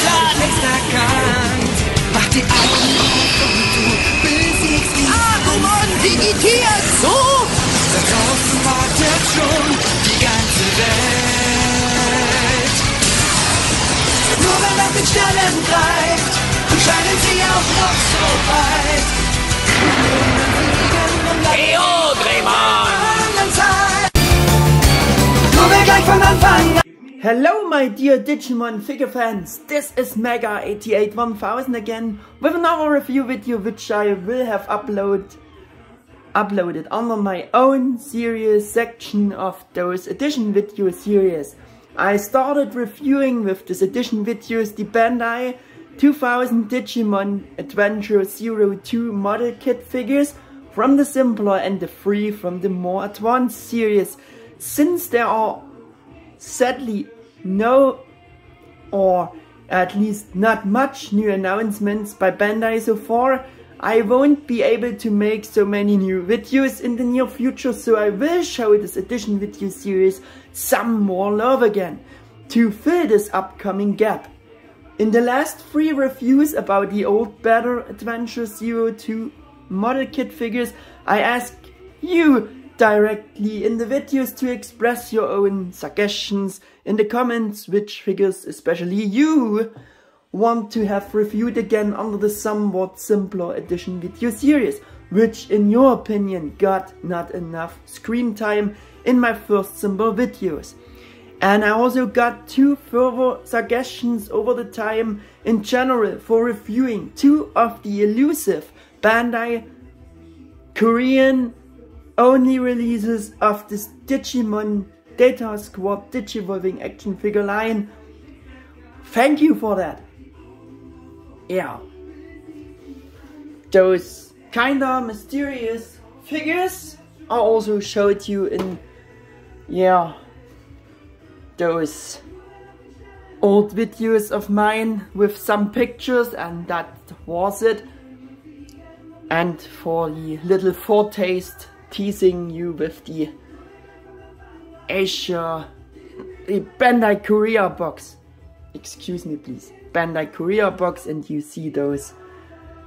Plan ist erkannt. Mach die Augen auf und du besiegst die Agumon digitiert so. Da draußen wartet schon die ganze Welt. Nur wenn nach den Sternen greift, scheinen sie auch noch so weit. GeoGreymon! Kommen wir gleich von Anfang an. Hello my dear Digimon figure fans, this is Mega881000 again with another review video which I will have uploaded under my own series section of those edition video series. I started reviewing with this edition videos the Bandai 2000 Digimon Adventure 02 model kit figures from the simpler and the free from the more advanced series. Since there are sadly no, or at least not much, new announcements by Bandai so far, I won't be able to make so many new videos in the near future, so I will show this edition video series some more love again to fill this upcoming gap. In the last 3 reviews about the old better Adventure 02 model kit figures, I asked you directly in the videos to express your own suggestions in the comments which figures especially you want to have reviewed again under the somewhat simpler edition video series, which in your opinion got not enough screen time in my first simple videos. And I also got 2 further suggestions over the time in general for reviewing 2 of the elusive Bandai Korean only releases of this Digimon DataSquad Digivolving action figure line. Thank you for that. Yeah. Those kinda mysterious figures I also showed you in, yeah, those old videos of mine with some pictures, and that was it. And for the little foretaste, teasing you with the Bandai Korea box. Excuse me please. Bandai Korea box, and you see those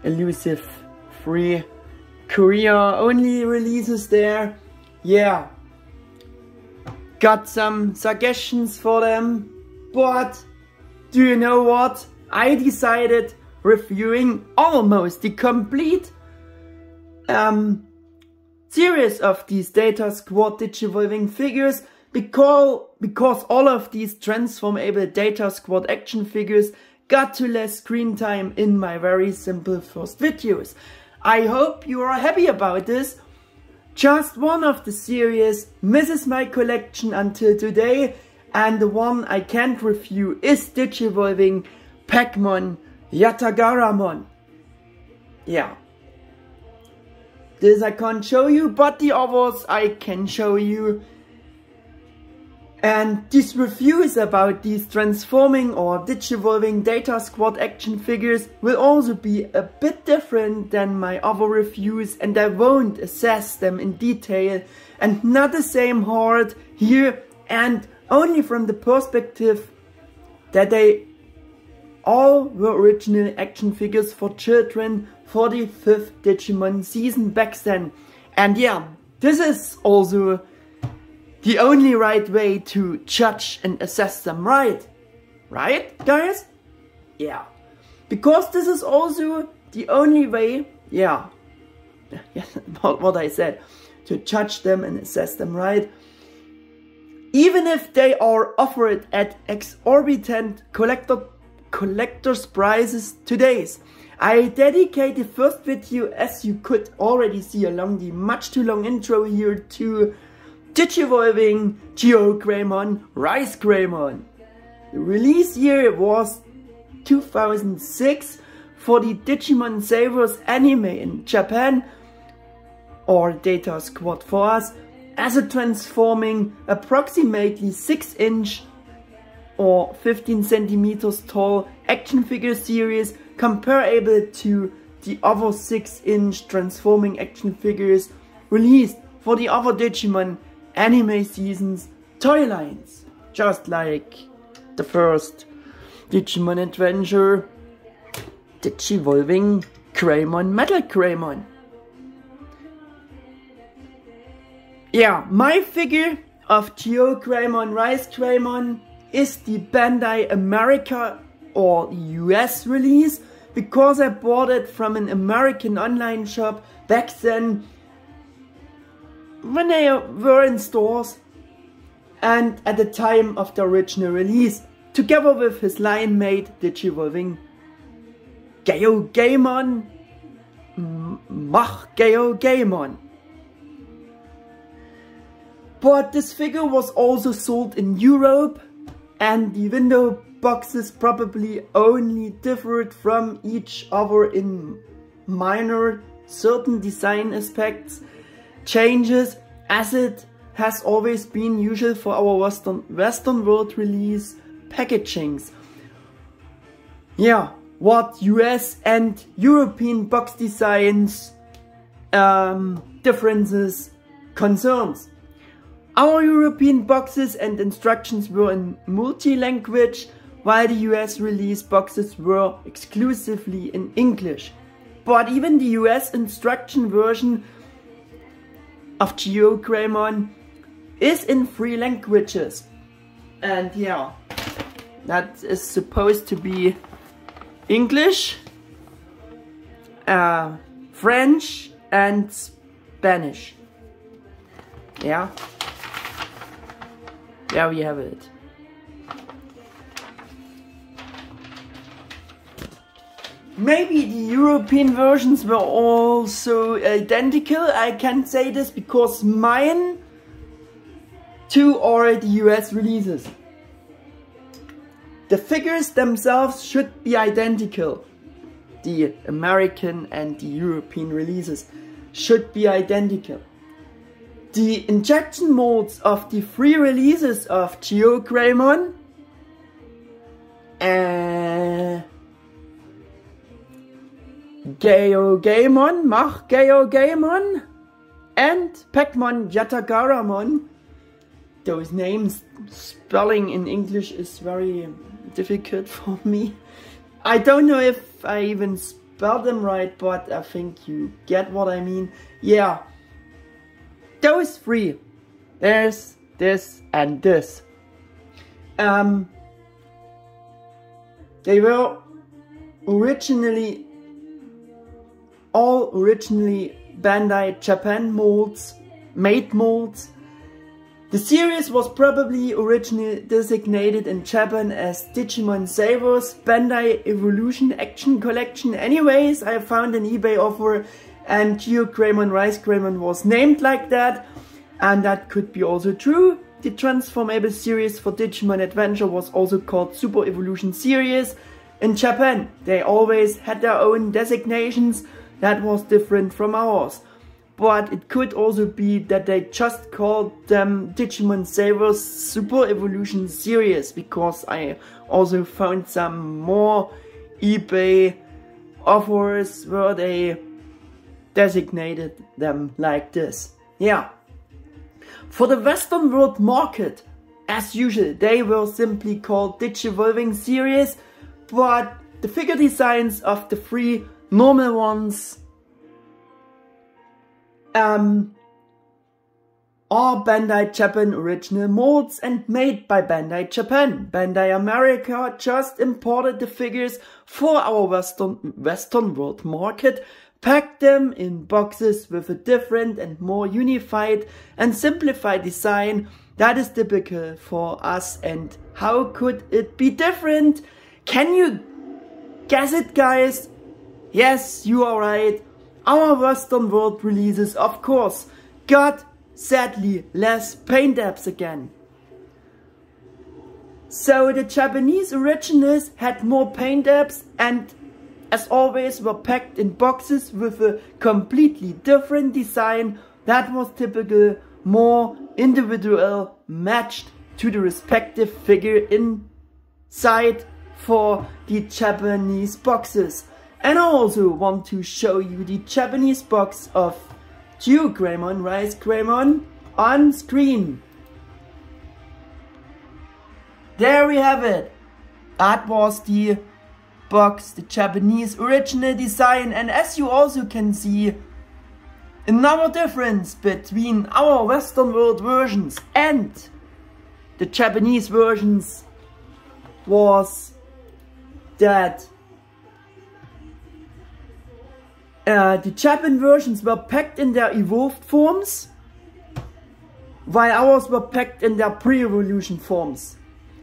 elusive 3 Korea only releases there. Yeah. Got some suggestions for them, but do you know what? I decided reviewing almost the complete series of these DataSquad Digivolving figures because all of these transformable DataSquad action figures got to less screen time in my very simple first videos. I hope you are happy about this. Just one of the series misses my collection until today, and the one I can't review is Digivolving Pac-Mon Yatagaramon. Yeah. This I can't show you, but the others I can show you. And these reviews about these transforming or Digivolving DataSquad action figures will also be a bit different than my other reviews, and I won't assess them in detail and not the same hard here, and only from the perspective that they all were original action figures for children for the 5th Digimon season back then. And yeah, this is also the only right way to judge and assess them, right? Right, guys? Yeah. Because this is also the only way, yeah, what I said, to judge them and assess them, right? Even if they are offered at exorbitant collector's prices today. I dedicate the first video, as you could already see along the much too long intro here, to Digivolving GeoGreymon RizeGreymon. The release year was 2006 for the Digimon Savers anime in Japan, or DataSquad for us, as a transforming approximately 6-inch or 15 centimeters tall action figure series comparable to the other 6-inch transforming action figures released for the other Digimon anime seasons toy lines, just like the first Digimon Adventure, Digivolving Greymon, Metal Greymon. Yeah, my figure of GeoGreymon RizeGreymon is the Bandai America or US release, because I bought it from an American online shop back then when they were in stores and at the time of the original release, together with his lion mate Digivolving GeoGreymon GeoGreymon. But this figure was also sold in Europe, and the window boxes probably only differed from each other in minor certain design aspects changes, as it has always been usual for our Western world release packagings. Yeah, what US and European box designs differences concerns. Our European boxes and instructions were in multi-language, while the US release boxes were exclusively in English. But even the US instruction version of GeoGreymon is in 3 languages. And yeah, that is supposed to be English, French and Spanish. Yeah. There we have it. Maybe the European versions were also identical. I can't say this because mine too are the US releases. The figures themselves should be identical. The American and the European releases should be identical. The injection molds of the 3 releases of GeoGreymon GeoGreymon, GeoGreymon and Pacmon Yatagaramon. Those names spelling in English is very difficult for me. I don't know if I even spelled them right, but I think you get what I mean. Yeah. Those 3, there's this and this. They were originally Bandai Japan molds, made molds. The series was probably originally designated in Japan as Digimon Savers Bandai Evolution Action Collection. Anyways, I found an eBay offer and GeoGreymon RizeGreymon was named like that, and that could be also true. The transformable series for Digimon Adventure was also called Super Evolution Series. In Japan, they always had their own designations that was different from ours. But it could also be that they just called them Digimon Savers Super Evolution Series, because I also found some more eBay offers where they designated them like this. Yeah. For the Western world market, as usual, they were simply called Digivolving Series, but the figure designs of the 3 normal ones are Bandai Japan original molds and made by Bandai Japan. Bandai America just imported the figures for our Western world market, packed them in boxes with a different and more unified and simplified design that is typical for us. And how could it be different? Can you guess it, guys? Yes, you are right. Our Western world releases, of course, got sadly less paint apps again. So the Japanese originals had more paint apps and as always were packed in boxes with a completely different design that was typical, more individual, matched to the respective figure inside for the Japanese boxes. And I also want to show you the Japanese box of GeoGreymon RizeGreymon on screen. There we have it. That was the box, the Japanese original design, and as you also can see, another difference between our Western world versions and the Japanese versions was that the Japan versions were packed in their evolved forms, while ours were packed in their pre-evolution forms.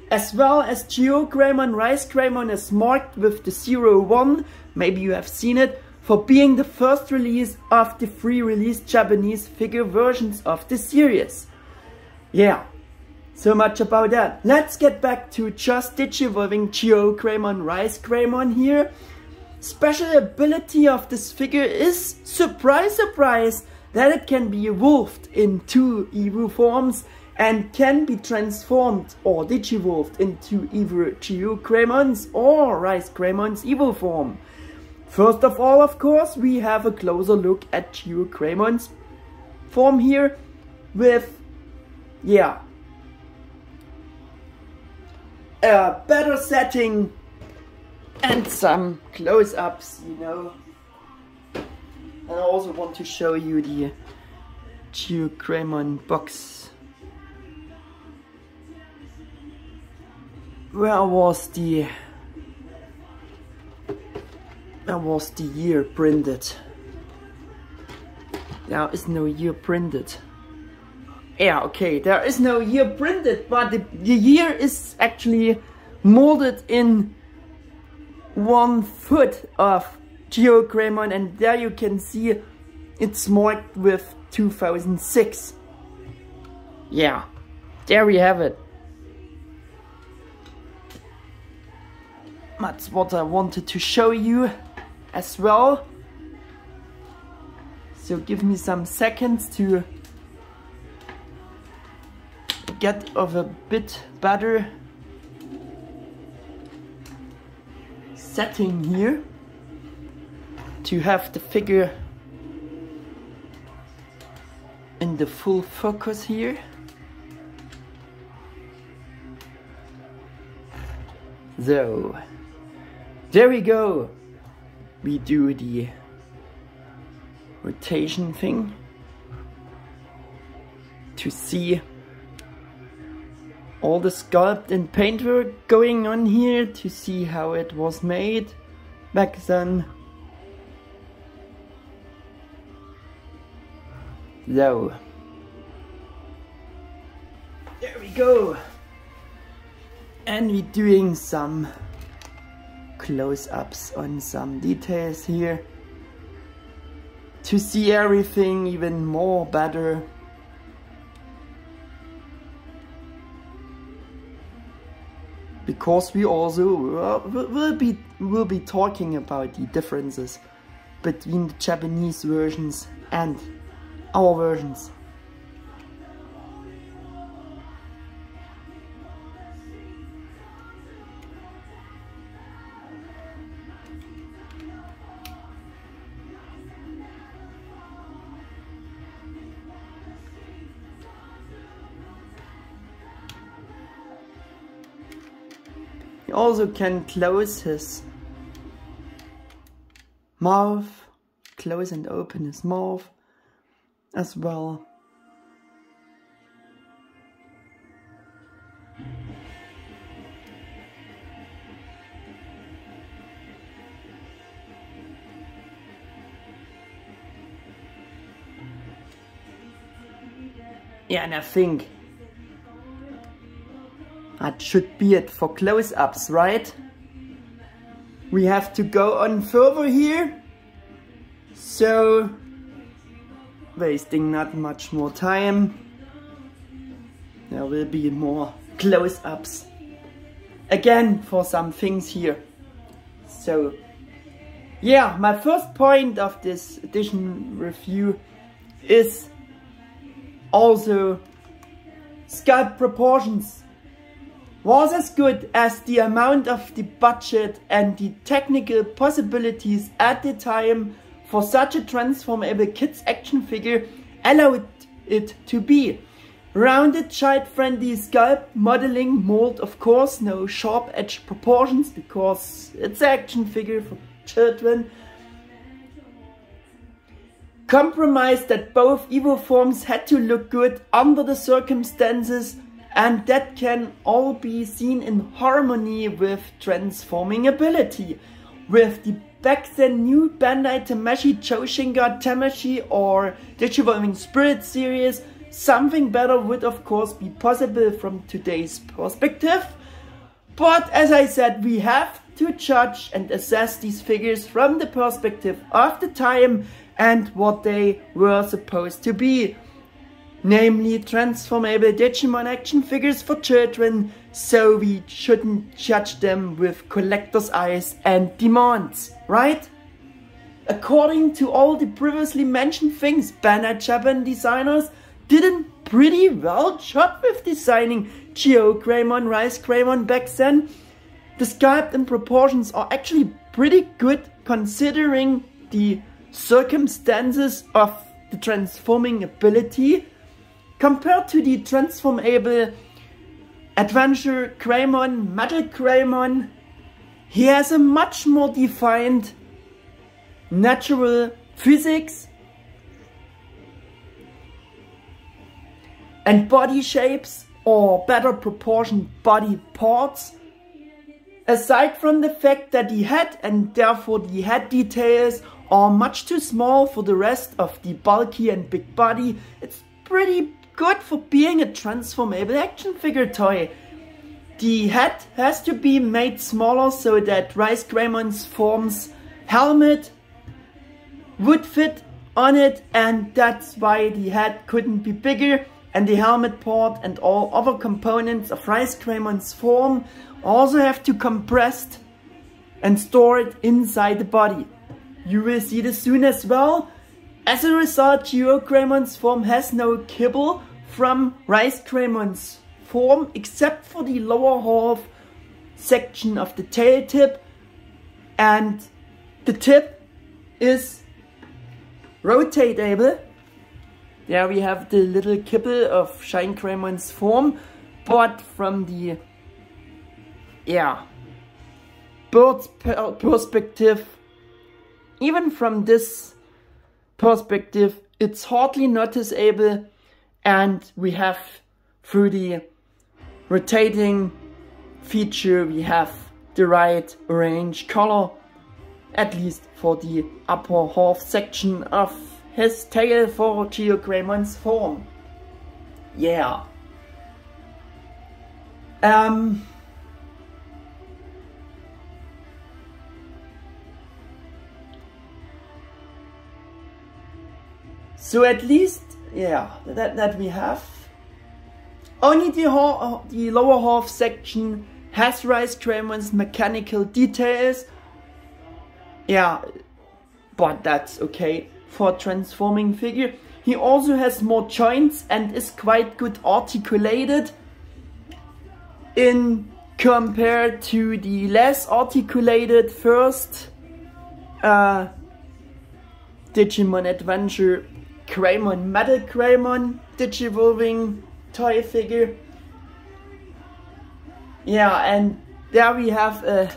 As well as GeoGreymon, RizeGreymon is marked with the 01, maybe you have seen it, for being the first release of the free released Japanese figure versions of the series. Yeah, so much about that. Let's get back to just Digivolving GeoGreymon, RizeGreymon here. Special ability of this figure is, surprise surprise, that it can be evolved in 2 Evo forms and can be transformed or digivolved into either GeoGreymon's or RizeGreymon's Evo-Form. First of all, of course, we have a closer look at GeoGreymon's form here with, yeah, a better setting and some close-ups, you know. And I also want to show you the GeoGreymon box. Where was the year printed? There is no year printed. Yeah, okay, there is no year printed, but the year is actually molded in 1 foot of GeoGreymon, and there you can see it's marked with 2006. Yeah, there we have it. That's what I wanted to show you as well. So give me some seconds to get of a bit better setting here to have the figure in the full focus here. So there we go. We do the rotation thing to see all the sculpt and paintwork going on here, to see how it was made back then. So there we go. And we're doing some close-ups on some details here to see everything even more better. Because we also will be talking about the differences between the Japanese versions and our versions. He also can close his mouth, close and open his mouth as well. Yeah, and I think that should be it for close-ups, right? We have to go on further here, so wasting not much more time. There will be more close-ups again for some things here. So yeah, my first point of this edition review is also sculpt proportions was as good as the amount of the budget and the technical possibilities at the time for such a transformable kids action figure allowed it to be. Rounded, child-friendly sculpt, modeling, mold, of course, no sharp edge proportions because it's an action figure for children. Compromise that both Evo forms had to look good under the circumstances, and that can all be seen in harmony with transforming ability. With the back then new Bandai Choshinga Tamashi or Digivolving Spirit series, something better would of course be possible from today's perspective. But as I said, we have to judge and assess these figures from the perspective of the time and what they were supposed to be. Namely, transformable Digimon action figures for children, so we shouldn't judge them with collector's eyes and demands, right? According to all the previously mentioned things, Bandai Japan designers did a pretty well job with designing GeoGreymon, RizeGreymon back then. The sculpt and proportions are actually pretty good considering the circumstances of the transforming ability. Compared to the transformable Adventure Greymon, Metal Greymon, he has a much more defined natural physics and body shapes, or better proportioned body parts. Aside from the fact that the head and therefore the head details are much too small for the rest of the bulky and big body, it's pretty good for being a transformable action figure toy. The head has to be made smaller so that RizeGreymon's Form's helmet would fit on it, and that's why the head couldn't be bigger, and the helmet part and all other components of RizeGreymon's Form also have to compressed and store it inside the body. You will see this soon as well. As a result, GeoGreymon's Form has no kibble from RizeGreymon's Form except for the lower half section of the tail tip, and the tip is rotatable. There we have the little kibble of GeoGreymon's Form, but from the bird's perspective, even from this perspective, it's hardly noticeable, and we have through the rotating feature we have the right orange color, at least for the upper half section of his tail for GeoGreymon's Form. Yeah. So at least, that we have. Only the lower half section has RizeGreymon's mechanical details. Yeah, but that's okay for a transforming figure. He also has more joints and is quite good articulated in compared to the less articulated first Digimon Adventure Greymon, Metal Greymon, Digivolving toy figure. Yeah, and there we have a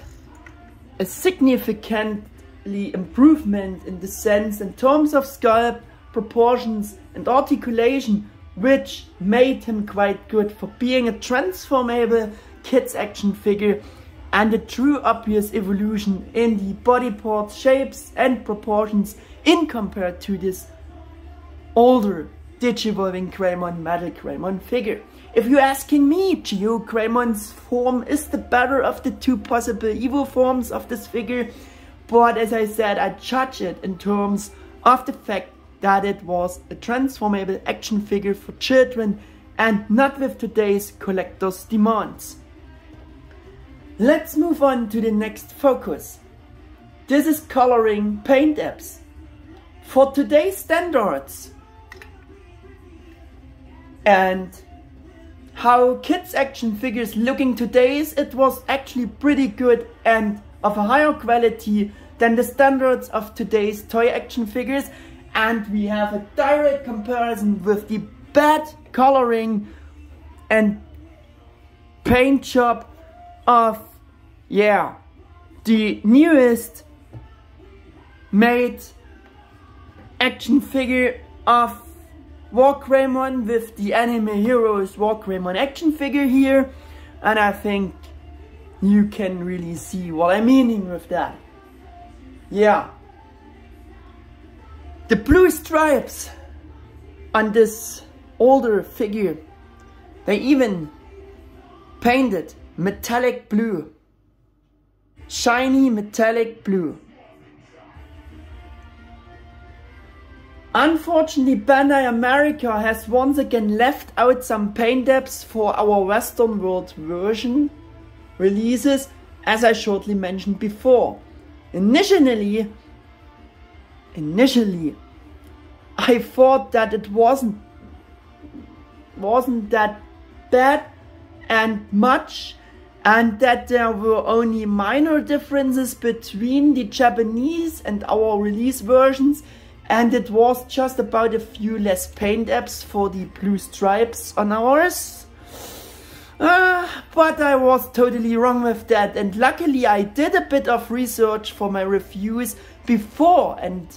significantly improvement in the sense in terms of sculpt, proportions and articulation, which made him quite good for being a transformable kids action figure and a true obvious evolution in the body parts, shapes and proportions in compared to this older Digivolving Greymon, Metal Greymon figure. If you're asking me, GeoGreymon's Form is the better of the two possible Evo forms of this figure, but as I said, I judge it in terms of the fact that it was a transformable action figure for children and not with today's collector's demands. Let's move on to the next focus. This is coloring paint apps. For today's standards and how kids action figures looking today's, it was actually pretty good and of a higher quality than the standards of today's toy action figures, and we have a direct comparison with the bad coloring and paint job of, yeah, the newest made action figure of GeoGreymon with the anime heroes GeoGreymon action figure here, and I think you can really see what I'm meaning with that. Yeah. The blue stripes on this older figure, they even painted metallic blue. Shiny metallic blue. Unfortunately, Bandai America has once again left out some paint depths for our Western world version releases, as I shortly mentioned before. Initially, I thought that it wasn't that bad and much, and that there were only minor differences between the Japanese and our release versions, and it was just about a few less paint apps for the blue stripes on ours. But I was totally wrong with that, and luckily I did a bit of research for my reviews before and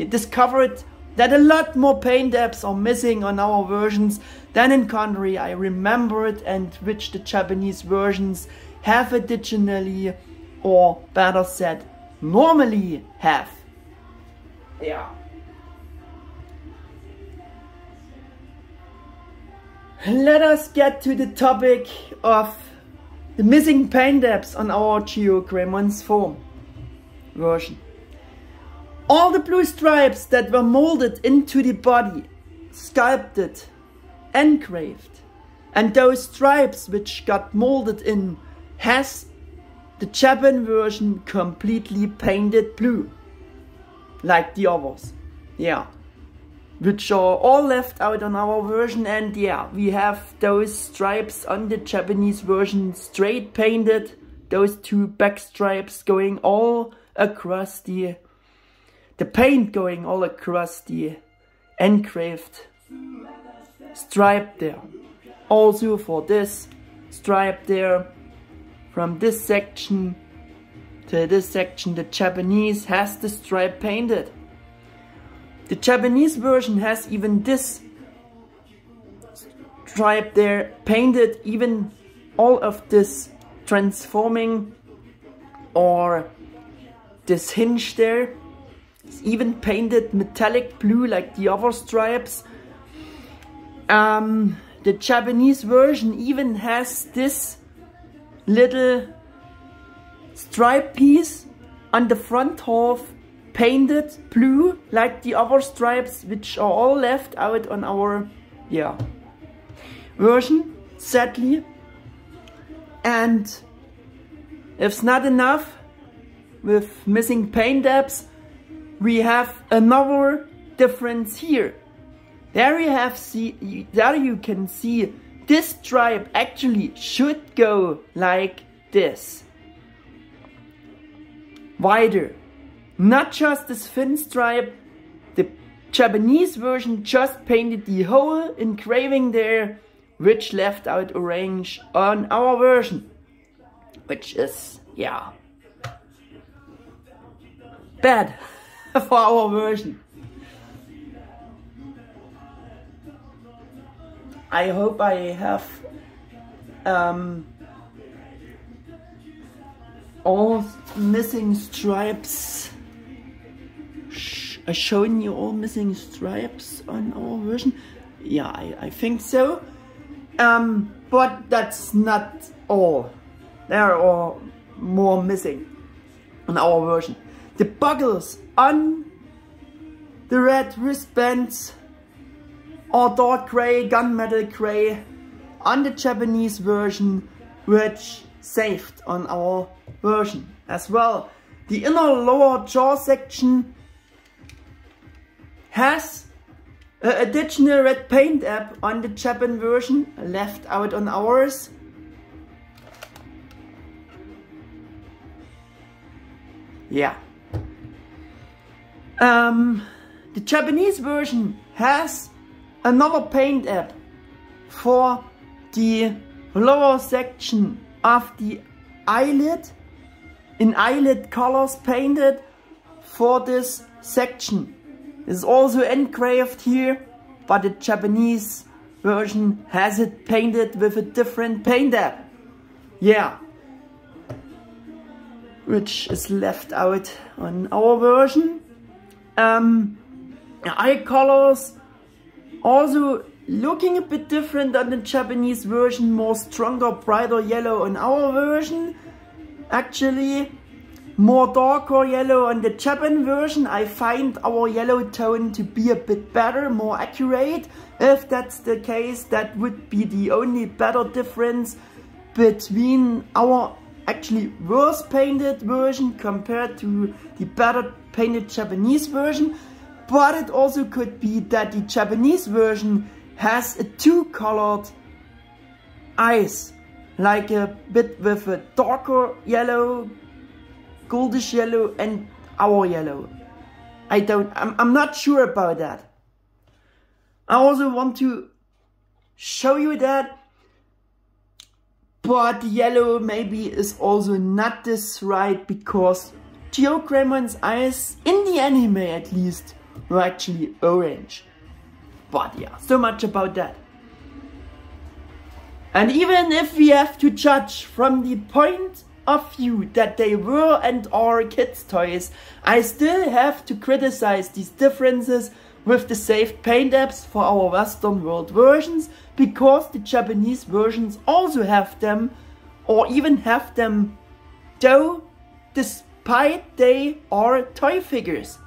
discovered that a lot more paint apps are missing on our versions than in country I remembered, and which the Japanese versions have additionally, or better said, normally have. Yeah. Let us get to the topic of the missing paint apps on our GeoGreymon Form version. All the blue stripes that were molded into the body, sculpted, engraved, and those stripes which got molded in has the Japan version completely painted blue, like the others. Yeah. Which are all left out on our version, and yeah, we have those stripes on the Japanese version straight painted, those two back stripes going all across the paint going all across the engraved stripe there. Also for this stripe there, from this section to this section, the Japanese has the stripe painted. The Japanese version has even this stripe there painted, even all of this transforming or this hinge there is even painted metallic blue like the other stripes. The Japanese version even has this little stripe piece on the front half painted blue like the other stripes, which are all left out on our version, sadly. And if it's not enough with missing paint apps, we have another difference here. There you can see this stripe actually should go like this, wider. Not just this thin stripe. The Japanese version just painted the whole engraving there, which left out orange on our version, which is, yeah, bad for our version. I hope I have all missing stripes showing you all missing stripes on our version. Yeah, I think so. But that's not all. There are more missing on our version. The buckles on the red wristbands are dark gray, gunmetal gray on the Japanese version, which saved on our version as well. The inner lower jaw section has an additional red paint app on the Japan version, left out on ours. Yeah. The Japanese version has another paint app for the lower section of the eyelid, in eyelid colors painted for this section. It's also engraved here, but the Japanese version has it painted with a different paint app. Yeah, which is left out on our version. Eye colors also looking a bit different on the Japanese version, more stronger, brighter yellow on our version. Actually, more darker yellow on the Japan version. I find our yellow tone to be a bit better, more accurate. If that's the case, that would be the only better difference between our actually worse painted version compared to the better painted Japanese version. But it also could be that the Japanese version has a two-colored eyes, like a bit with a darker yellow, goldish yellow, and our yellow. I'm not sure about that. I also want to show you that, but the yellow maybe is also not this right, because GeoGreymon's eyes, in the anime at least, were actually orange. But yeah, so much about that. And even if we have to judge from the point of view that they were and are kids' toys, I still have to criticize these differences with the saved paint apps for our Western world versions, because the Japanese versions also have them, or even have them though, despite they are toy figures.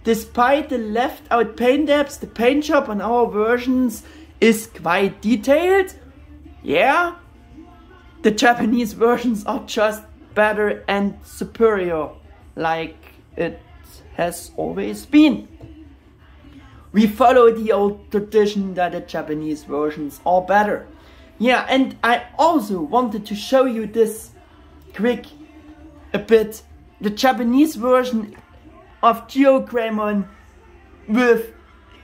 Despite the left out paint apps, the paint job on our versions is quite detailed. Yeah, the Japanese versions are just better and superior, like it has always been. We follow the old tradition that the Japanese versions are better. Yeah, and I also wanted to show you this quick a bit. The Japanese version of GeoGreymon with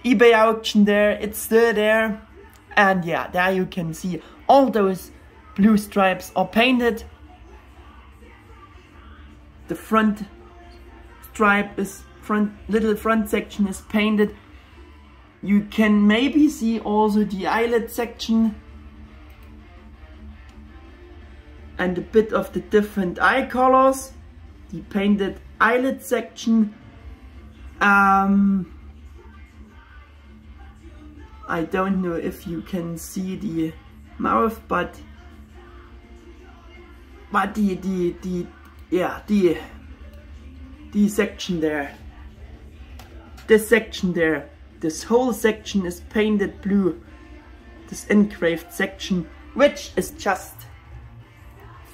eBay auction there, it's still there. And yeah, there you can see all those blue stripes are painted. The front stripe is little front section is painted. You can maybe see also the eyelid section and a bit of the different eye colors. The painted eyelid section. I don't know if you can see the mouth, but the section there, this section there, this whole section is painted blue. This engraved section, which is just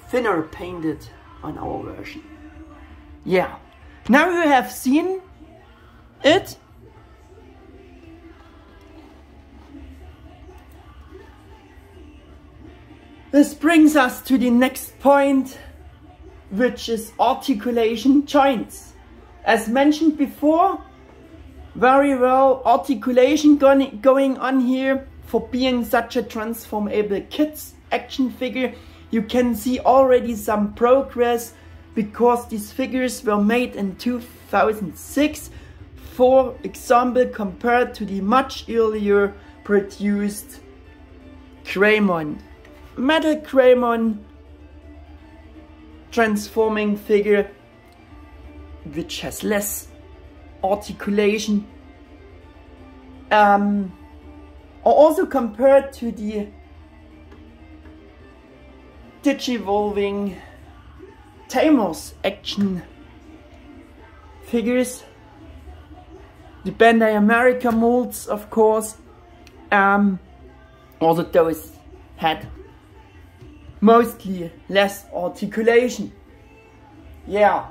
thinner painted on our version. Yeah, now you have seen it. This brings us to the next point, which is articulation joints. As mentioned before, very well articulation going on here for being such a transformable kids action figure. You can see already some progress, because these figures were made in 2006, for example, compared to the much earlier produced Greymon, Metal Greymon transforming figure, which has less articulation. Or also compared to the Digivolving Tamers action figures, the Bandai America molds, of course. Also those had mostly less articulation. Yeah.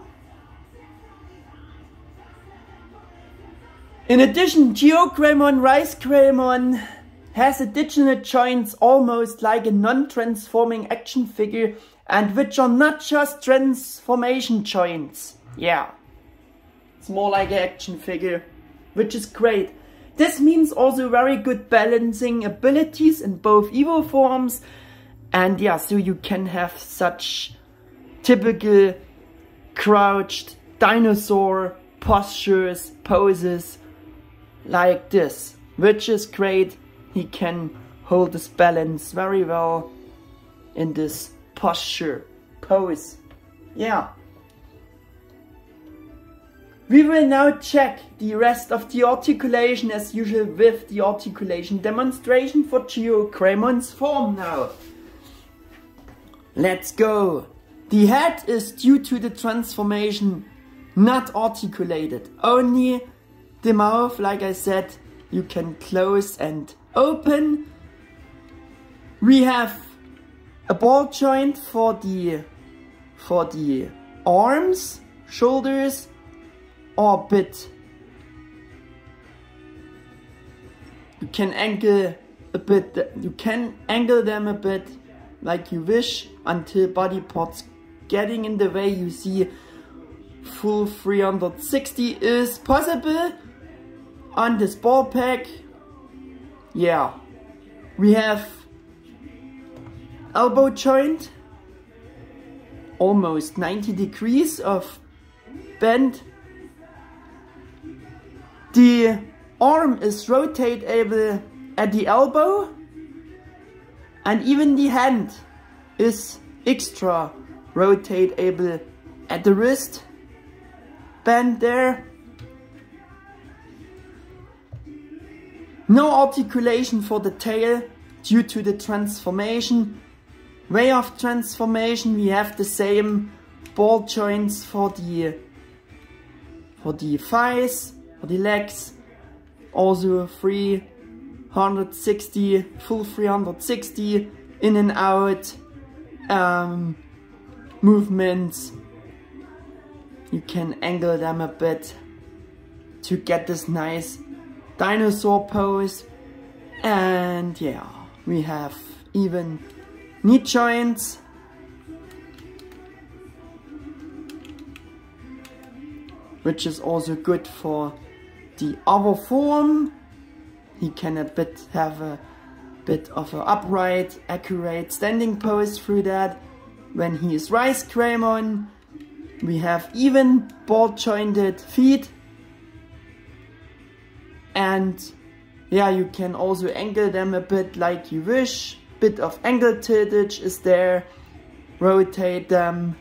In addition, GeoGreymon RizeGreymon has additional joints almost like a non-transforming action figure, and which are not just transformation joints. Yeah, it's more like an action figure, which is great. This means also very good balancing abilities in both Evo forms. And yeah, so you can have such typical crouched dinosaur postures, poses like this, which is great. He can hold his balance very well in this posture, pose. Yeah. We will now check the rest of the articulation as usual with the articulation demonstration for GeoGreymon's form now. Let's go. The head is due to the transformation not articulated. Only the mouth, like I said, you can close and open. We have a ball joint for the arms, shoulders, or bit. You can angle a bit. You can angle them a bit like you wish until body parts getting in the way. You see, full 360 is possible on this ball pack. Yeah, we have elbow joint, almost 90 degrees of bend. The arm is rotatable at the elbow, and even the hand is extra rotatable at the wrist band there. No articulation for the tail due to the transformation. Way of transformation, we have the same ball joints for the thighs, for the legs, also 360, full 360 in and out movements. You can angle them a bit to get this nice dinosaur pose. And yeah, we have even knee joints, which is also good for the Evo-Form. He can have a bit of an upright, accurate standing pose through that. When he is RizeGreymon, we have even ball jointed feet. And yeah, you can also angle them a bit like you wish. Bit of angle tiltage is there. Rotate them.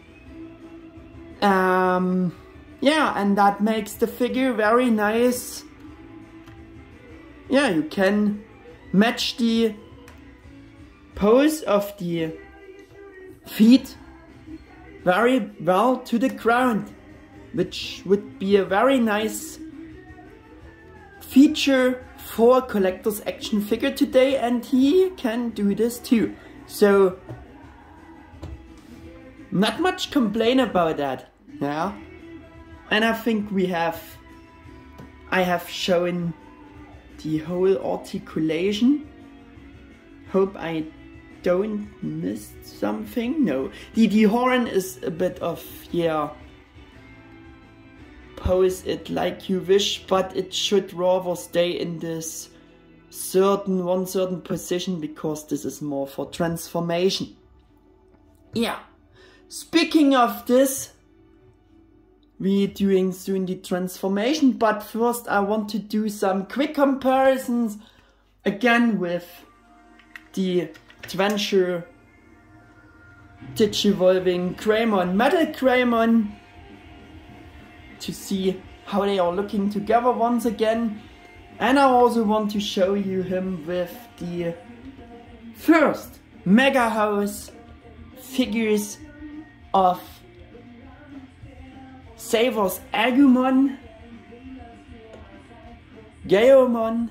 Yeah, and that makes the figure very nice. Yeah, you can match the pose of the feet very well to the ground, which would be a very nice feature for collector's action figure today, and he can do this too. So not much complain about that. Yeah. And I think I have shown the whole articulation. Hope I don't miss something. No, the horn is a bit of, yeah, pose it like you wish, but it should rather stay in this one certain position, because this is more for transformation. Yeah, speaking of this, we're doing soon the transformation, but first I want to do some quick comparisons again with the adventure Digivolving Greymon, Metal Greymon, to see how they are looking together once again. And I also want to show you him with the first Mega House figures of vs.Agumon, Geomon,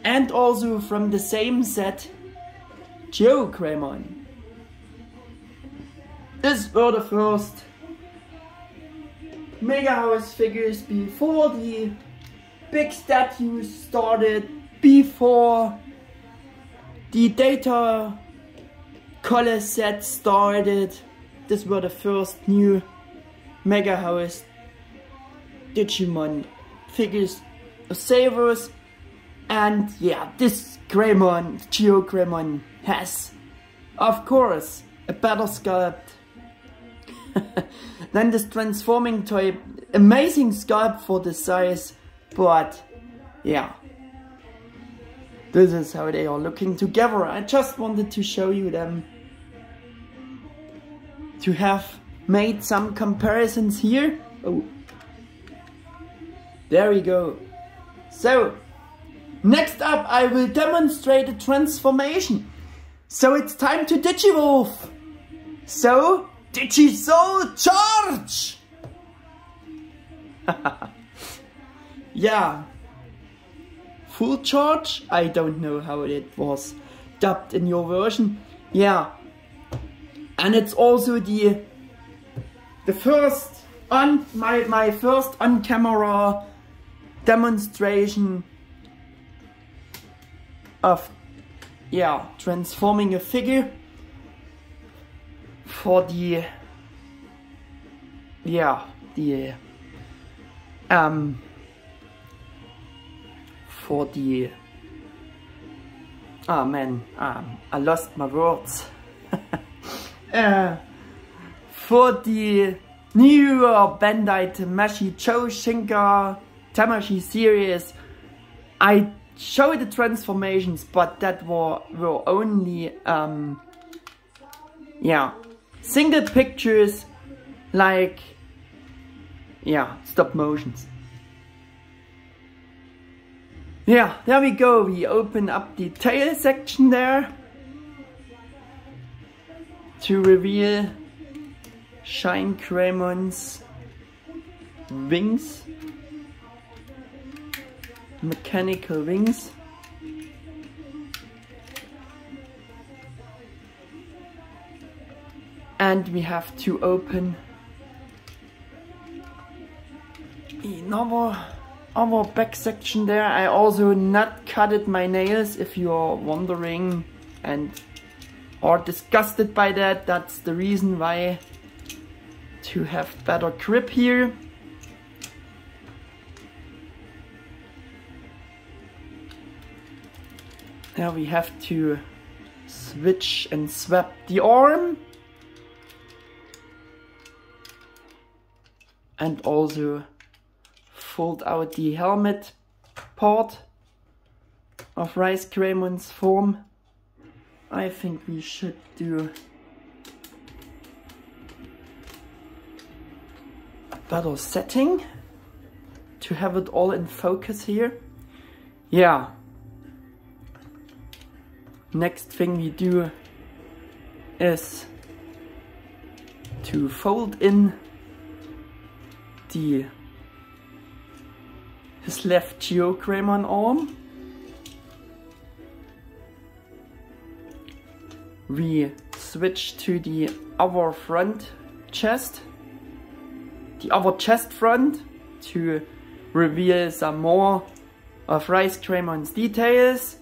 and also from the same set, GeoGreymon. These were the first Mega House figures before the big statues started, before the data color set started. These were the first new mega house Digimon figures savers, and yeah, this GeoGreymon has, of course, a better sculpt than this transforming toy. Amazing sculpt for the size, but yeah, this is how they are looking together. I just wanted to show you them, to have made some comparisons here. Oh, there we go. So, next up I will demonstrate a transformation. So it's time to Digivolve. So, Digisoul charge! Yeah. Full charge? I don't know how it was dubbed in your version. Yeah. And it's also the first on my first on camera demonstration of, yeah, transforming a figure for the, yeah, the for the, oh man, I lost my words. For the new Bandai America series, I showed the transformations, but that were only yeah, single pictures, like, yeah, stop motions. Yeah, there we go. We open up the tail section there to reveal GeoGreymon's wings, mechanical wings. And we have to open another back section there. I also not cutted my nails, if you are wondering and are disgusted by that. That's the reason why, to have better grip here. Now we have to switch and swap the arm, and also fold out the helmet part of RizeGreymon's form. I think we should do a better setting to have it all in focus here. Yeah. Next thing we do is to fold in his left GeoGreymon arm. We switch to the other front chest, the other chest front, to reveal some more of RizeGreymon's details.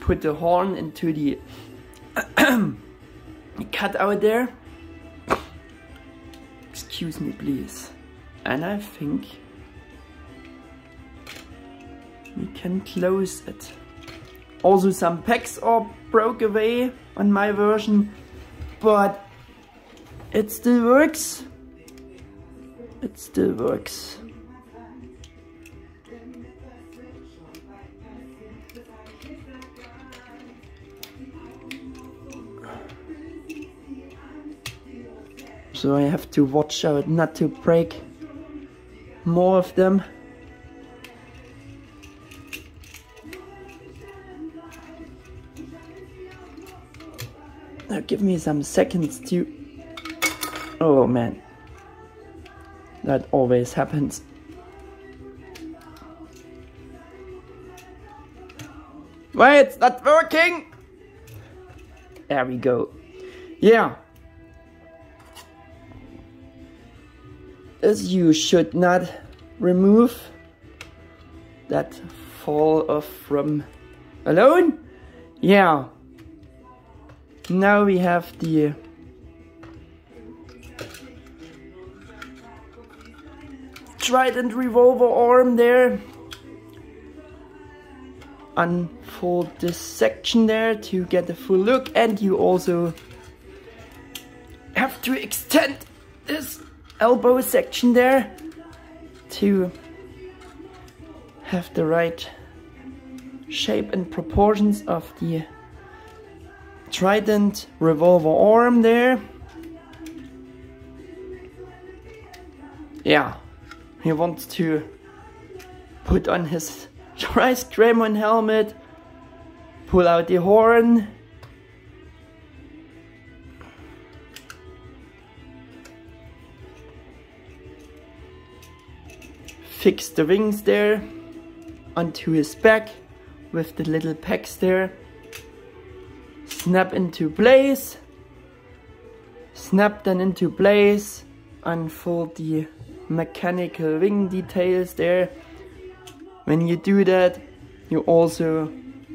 Put the horn into the cutout there. Excuse me, please. And I think we can close it. Also, some pegs are broke away on my version, but it still works. It still works. So I have to watch out not to break more of them. Now give me some seconds to... Oh man, that always happens. Why, it's not working? There we go. Yeah. As you should not remove that fall off from alone. Yeah. Now we have the trident revolver arm there. Unfold this section there to get a full look, and you also have to extend this elbow section there to have the right shape and proportions of the trident revolver arm there. Yeah, he wants to put on his RizeGreymon helmet, pull out the horn, fix the wings there onto his back with the little pegs there, snap into place, snap then into place, unfold the mechanical wing details there. When you do that, you also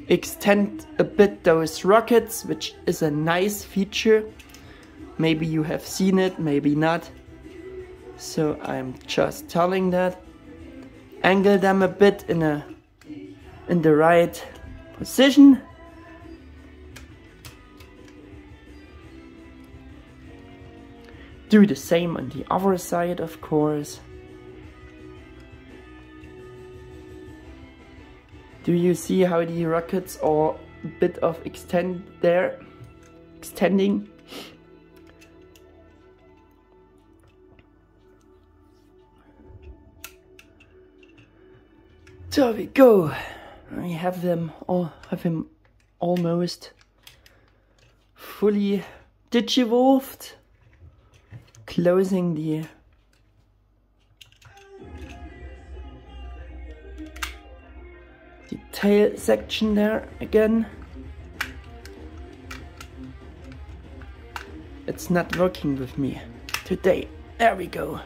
extend a bit those rockets, which is a nice feature. Maybe you have seen it, maybe not. So I'm just telling that. Angle them a bit in the right position. Do the same on the other side, of course. Do you see how the rockets are a bit of extending? There we go. We have him almost fully digivolved. Closing the tail section there again. It's not working with me today. There we go.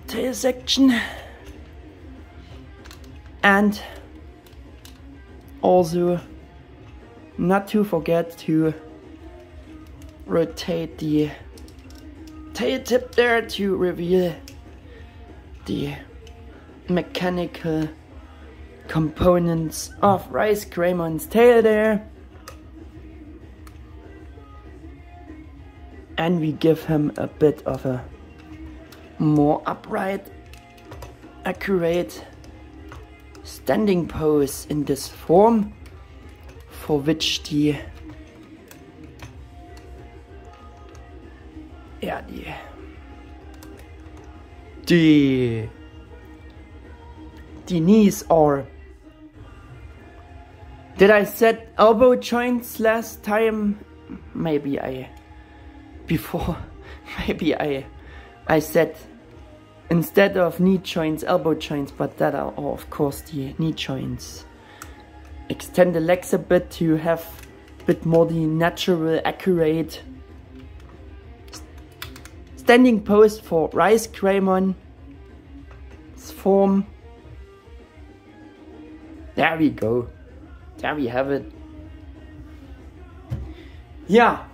Tail section. And also not to forget to rotate the tail tip there to reveal the mechanical components of RizeGreymon's tail there. And we give him a bit of a more upright, accurate standing pose in this form, for which the knees are. Did I set elbow joints last time? Maybe I said instead of knee joints, elbow joints, but that are of course the knee joints. Extend the legs a bit to have a bit more the natural, accurate standing pose for RizeGreymon's form. There we go. There we have it. Yeah.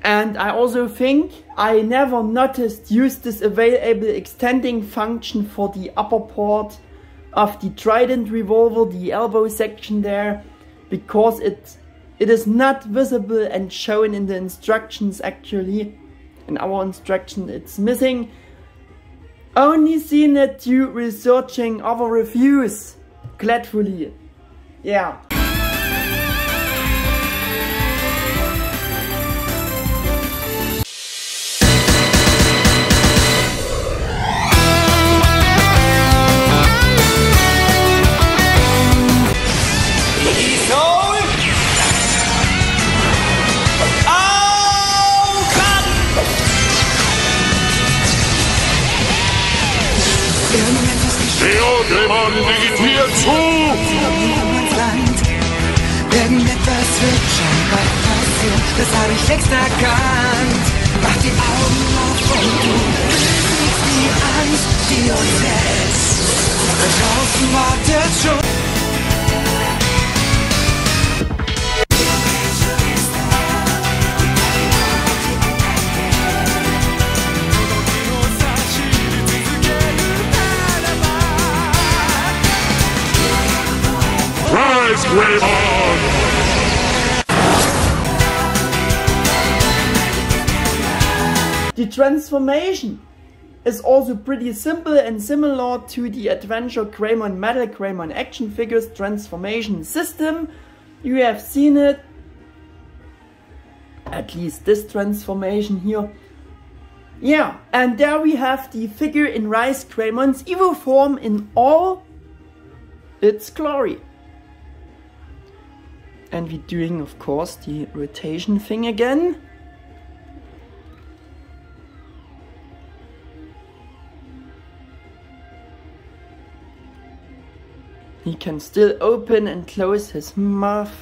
And I also think I never noticed this available extending function for the upper part of the trident revolver, the elbow section there, because it is not visible and shown in the instructions actually. In our instruction it's missing. Only seen it due researching other reviews. Gladfully. Yeah. GeoGreymon digitiert zu! Irgendetwas wird schon bald passieren, das habe ich längst erkannt. Mach die Augen auf und du besiegst die Angst, die uns hält. Da draußen wartet schon. RizeGreymon. The transformation is also pretty simple and similar to the Adventure Greymon Metal Greymon action figures transformation system. You have seen it, at least this transformation here. Yeah, and there we have the figure in RizeGreymon's Evo form in all its glory. And we're doing, of course, the rotation thing again. He can still open and close his mouth.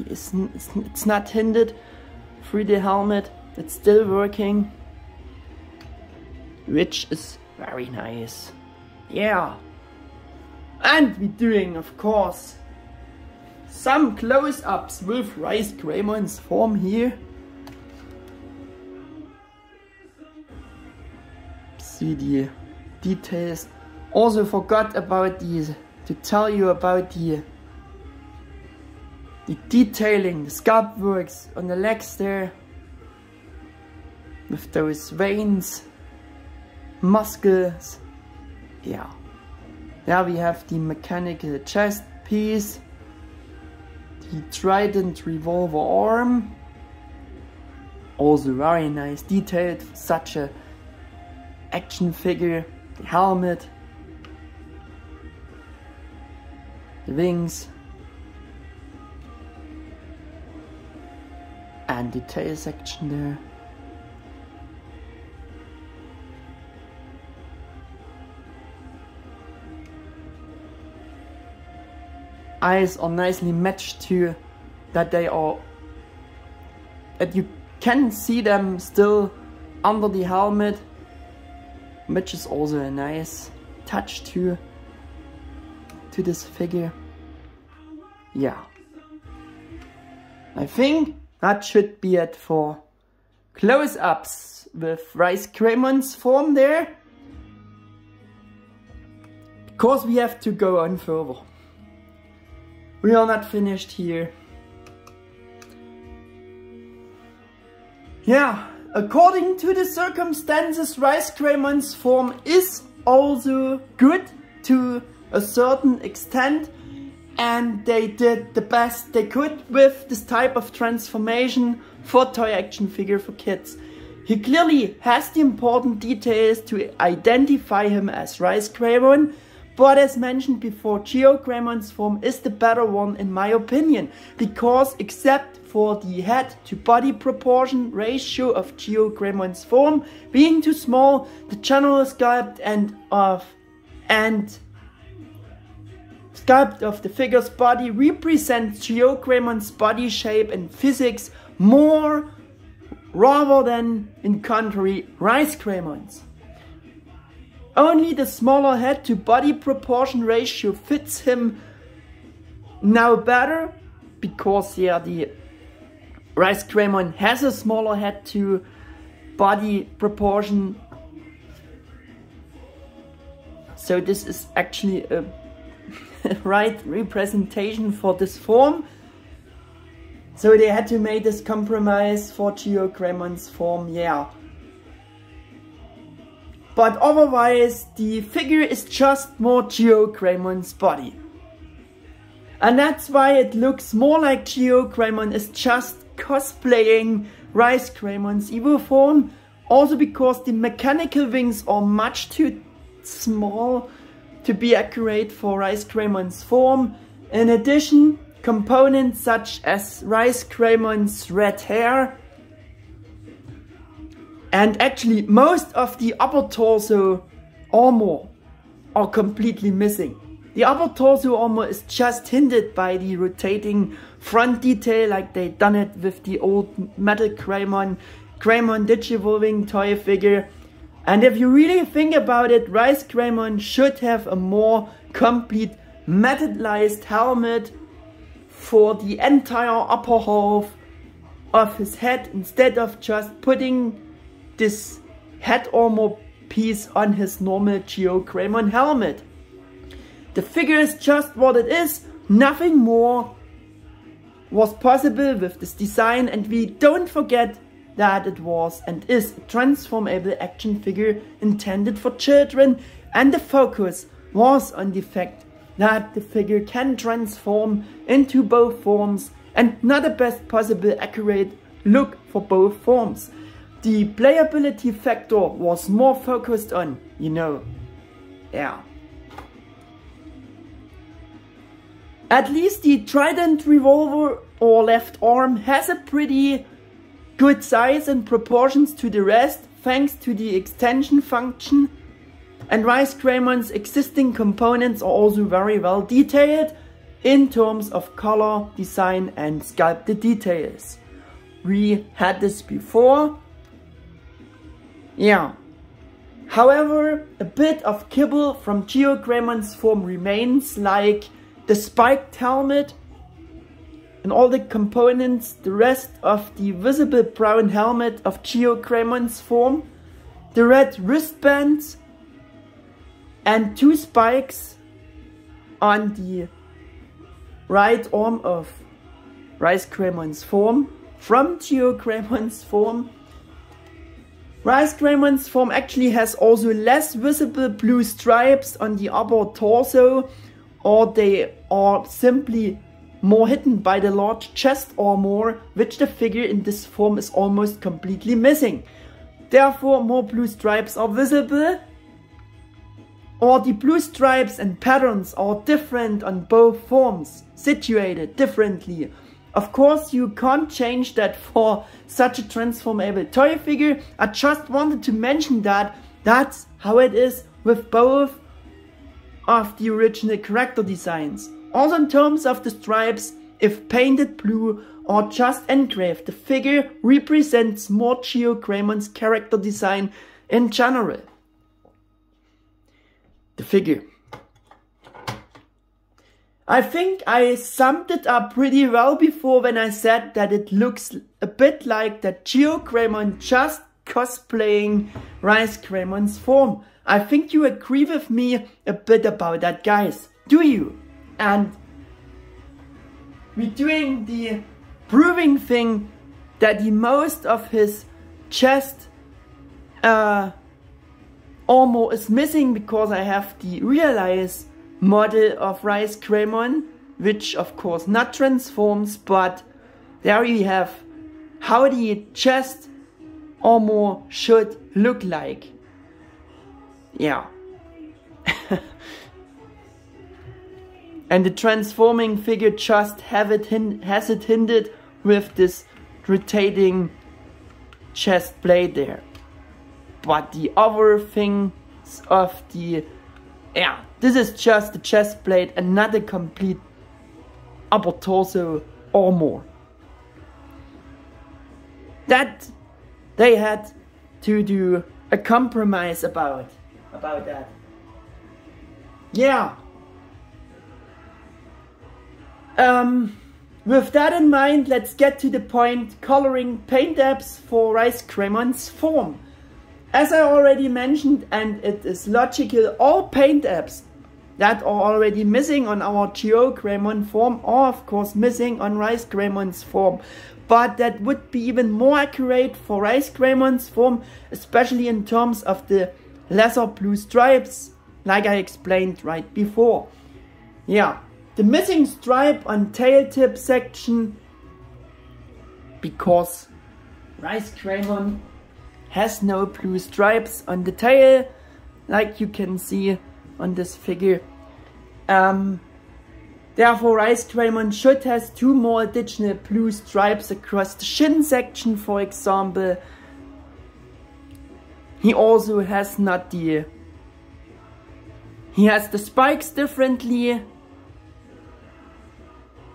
It's not hindered through the helmet. It's still working, which is very nice. Yeah. And we're doing, of course, some close-ups with RizeGreymon's form here. See the details. Also forgot about these. To tell you about the detailing, the sculpt works on the legs there, with those veins, muscles. Yeah. There we have the mechanical chest piece, the trident revolver arm, also very nice detailed for such a action figure, the helmet, the wings, and the tail section there. Eyes are nicely matched to that you can see them still under the helmet, which is also a nice touch to this figure. Yeah, I think that should be it for close-ups with RizeGreymon's form there, because we have to go on further. We are not finished here. Yeah, according to the circumstances, RizeGreymon's form is also good to a certain extent, and they did the best they could with this type of transformation for toy action figure for kids. He clearly has the important details to identify him as RizeGreymon, but as mentioned before, GeoGreymon's form is the better one in my opinion, because except for the head to body proportion ratio of GeoGreymon's form being too small, the general sculpt sculpt of the figure's body represents GeoGreymon's body shape and physics more rather than, in contrary, RizeGreymon's. Only the smaller head to body proportion ratio fits him now better, because yeah, the RizeGreymon has a smaller head to body proportion. So this is actually a right representation for this form. So they had to make this compromise for GeoGreymon's form, yeah. But otherwise, the figure is just more GeoGreymon's body. And that's why it looks more like GeoGreymon is just cosplaying RizeGreymon's Evo form. Also because the mechanical wings are much too small to be accurate for RizeGreymon's form. In addition, components such as RizeGreymon's red hair and actually most of the upper torso armor are completely missing. The upper torso armor is just hindered by the rotating front detail, like they done it with the old Metal Greymon Digivolving toy figure. And if you really think about it, RizeGreymon should have a more complete metallized helmet for the entire upper half of his head, instead of just putting this head armor piece on his normal GeoGreymon helmet. The figure is just what it is, nothing more was possible with this design, and we don't forget that it was and is a transformable action figure intended for children, and the focus was on the fact that the figure can transform into both forms and not the best possible accurate look for both forms. The playability factor was more focused on, you know, At least the trident revolver or left arm has a pretty good size and proportions to the rest, thanks to the extension function. And RizeGreymon's existing components are also very well detailed in terms of color, design and sculpted details. We had this before. However, a bit of kibble from GeoGreymon's form remains, like the spiked helmet and all the components, the rest of the visible brown helmet of GeoGreymon's form, the red wristbands and 2 spikes on the right arm of RizeGreymon's form from GeoGreymon's form. RizeGreymon's form actually has also less visible blue stripes on the upper torso, or they are simply more hidden by the large chest armor, which the figure in this form is almost completely missing. Therefore, more blue stripes are visible, or the blue stripes and patterns are different on both forms, situated differently. Of course, you can't change that for such a transformable toy figure. I just wanted to mention that that's how it is with both of the original character designs. Also in terms of the stripes, if painted blue or just engraved, the figure represents more GeoGreymon's character design in general. The figure. I think I summed it up pretty well before when I said that it looks a bit like that GeoGreymon just cosplaying RizeGreymon's form. I think you agree with me a bit about that, guys. Do you? And we're doing the proving thing that the most of his chest armor is missing, because I have the realize model of RizeGreymon, which of course not transforms, but there you have how the chest armor should look like. And the transforming figure just has it hindered with this rotating chest plate there. But the other things of the this is just the chest plate and not a complete upper torso armor. That they had to do a compromise about that. With that in mind, let's get to the point: coloring paint apps for RizeGreymon's form. As I already mentioned, and it is logical, all paint apps that are already missing on our GeoGreymon form are of course missing on RizeGreymon's form. But that would be even more accurate for RizeGreymon's form, especially in terms of the lesser blue stripes, like I explained right before. The missing stripe on tail tip section, because RizeGreymon has no blue stripes on the tail, like you can see on this figure. Therefore RizeGreymon should have 2 more additional blue stripes across the shin section, for example. He also has he has the spikes differently.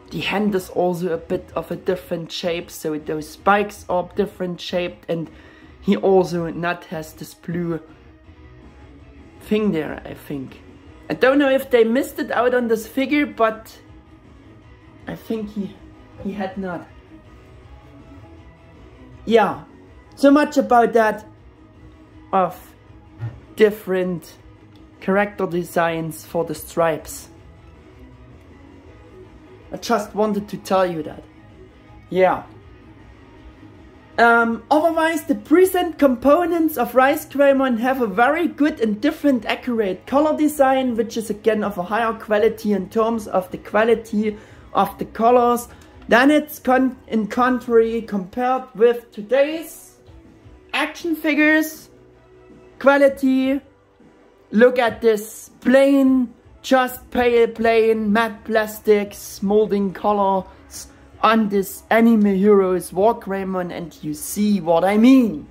The hand is also a bit of a different shape, so those spikes are different shaped, and he also not has this blue thing there, I think. I don't know if they missed it out on this figure, but I think he had not. So much about that of different character designs for the stripes. I just wanted to tell you that. Yeah. Otherwise, the present components of RizeGreymon have a very good and different accurate color design, which is again of a higher quality in terms of the quality of the colors than it's in contrary compared with today's action figures quality. Look at this plain, just pale plain matte plastics molding colors on this anime heroes Wargreymon, and you see what I mean.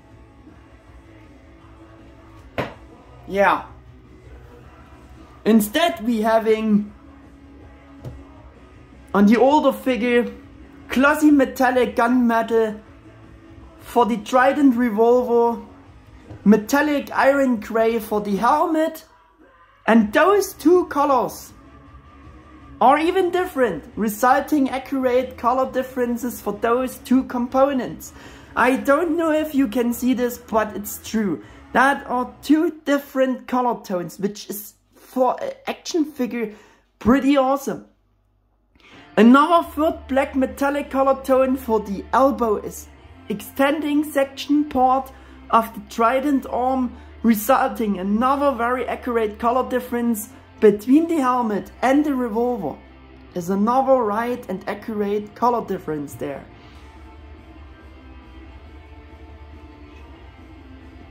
Yeah. Instead we having on the older figure glossy metallic gunmetal for the trident revolver, metallic iron gray for the helmet, and those two colors are even different, resulting accurate color differences for those two components. I don't know if you can see this, but it's true. That are two different color tones, which is for an action figure pretty awesome. Another third black metallic color tone for the elbow is extending section part of the trident arm, resulting another very accurate color difference between the helmet and the revolver. Is another right and accurate color difference there.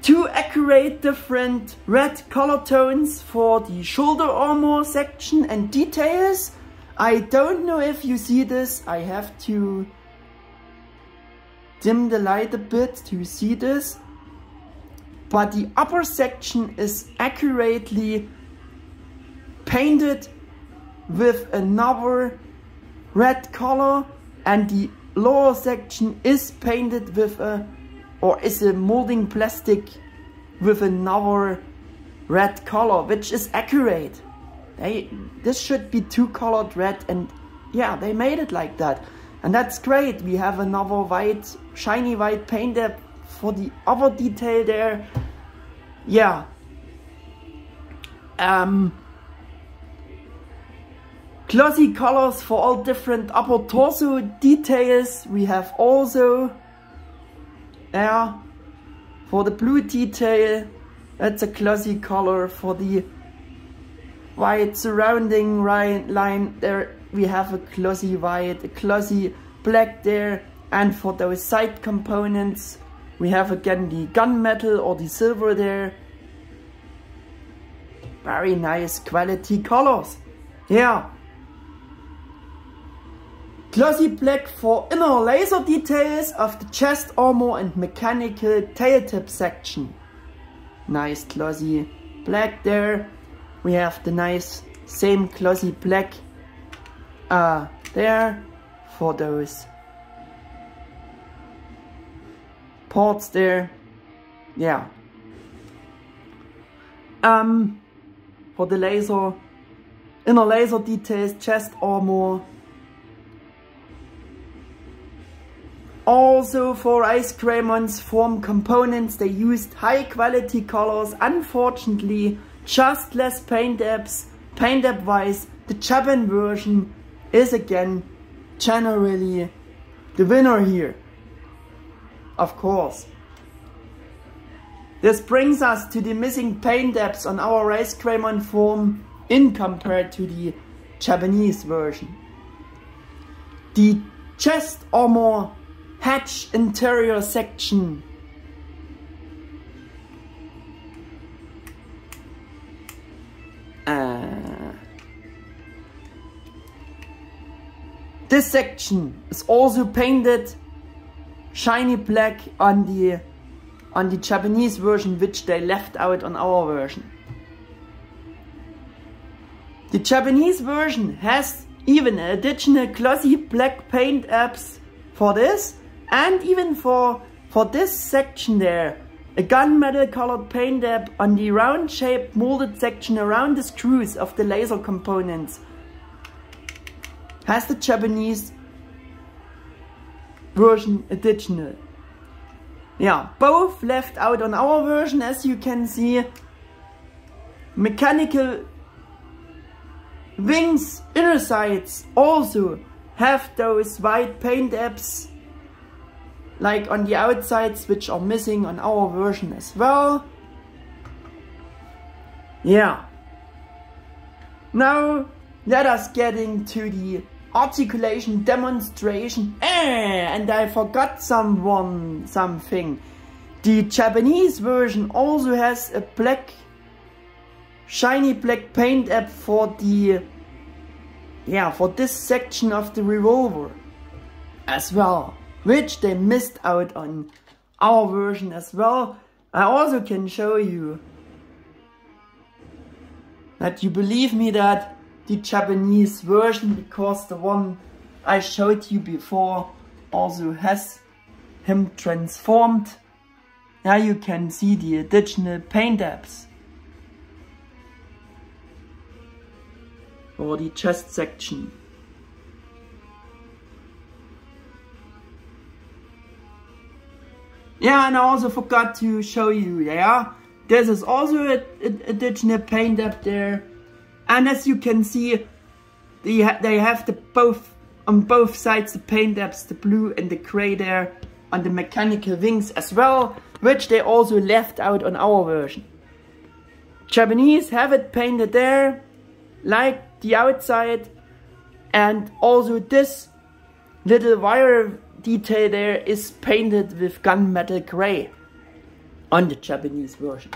Two accurate different red color tones for the shoulder armor section and details. I don't know if you see this. I have to dim the light a bit to see this. But the upper section is accurately painted with another red color, and the lower section is painted with a, or is a molding plastic with another red color, which is accurate. This should be two colored red, and yeah, they made it like that, and that's great. We have another white, shiny white paint dab for the other detail there. Yeah. Glossy colors for all different upper torso details. We have also for the blue detail, that's a glossy color. For the white surrounding line there, we have a glossy white, a glossy black there. And for those side components, we have again the gunmetal or the silver there. Very nice quality colors. Yeah. Glossy black for inner laser details of the chest armor and mechanical tail tip section. Nice glossy black there. We have the nice same glossy black there for those parts there. Yeah. For the laser, inner laser details, chest armor. Also for RizeGreymon's Form components, they used high quality colors. Unfortunately, just less paint dabs. Paint dab wise, the Japan version is again generally the winner here. Of course. This brings us to the missing paint dabs on our RizeGreymon Form in compared to the Japanese version. The chest armor hatch interior section this section is also painted shiny black on the Japanese version, which they left out on our version. The Japanese version has even additional glossy black paint apps for this, and even for this section there, a gunmetal colored paint dab on the round shaped molded section around the screws of the laser components has the Japanese version additional. Yeah, both left out on our version, as you can see. Mechanical wings inner sides also have those white paint apps like on the outsides, which are missing on our version as well. Yeah. Now let us get into the articulation demonstration. And I forgot something. The Japanese version also has a black, shiny black paint app for the, for this section of the revolver as well, which they missed out on our version as well. I also can show you that you believe me that the Japanese version, because the one I showed you before also has him transformed. Now you can see the additional paint apps for the chest section. Yeah, and I also forgot to show you, this is also an additional paint app there. And as you can see, they have on both sides the paint apps, the blue and the gray there, on the mechanical wings as well, which they also left out on our version. Japanese have it painted there, like the outside, and also this little wire detail there is painted with gunmetal gray on the Japanese version.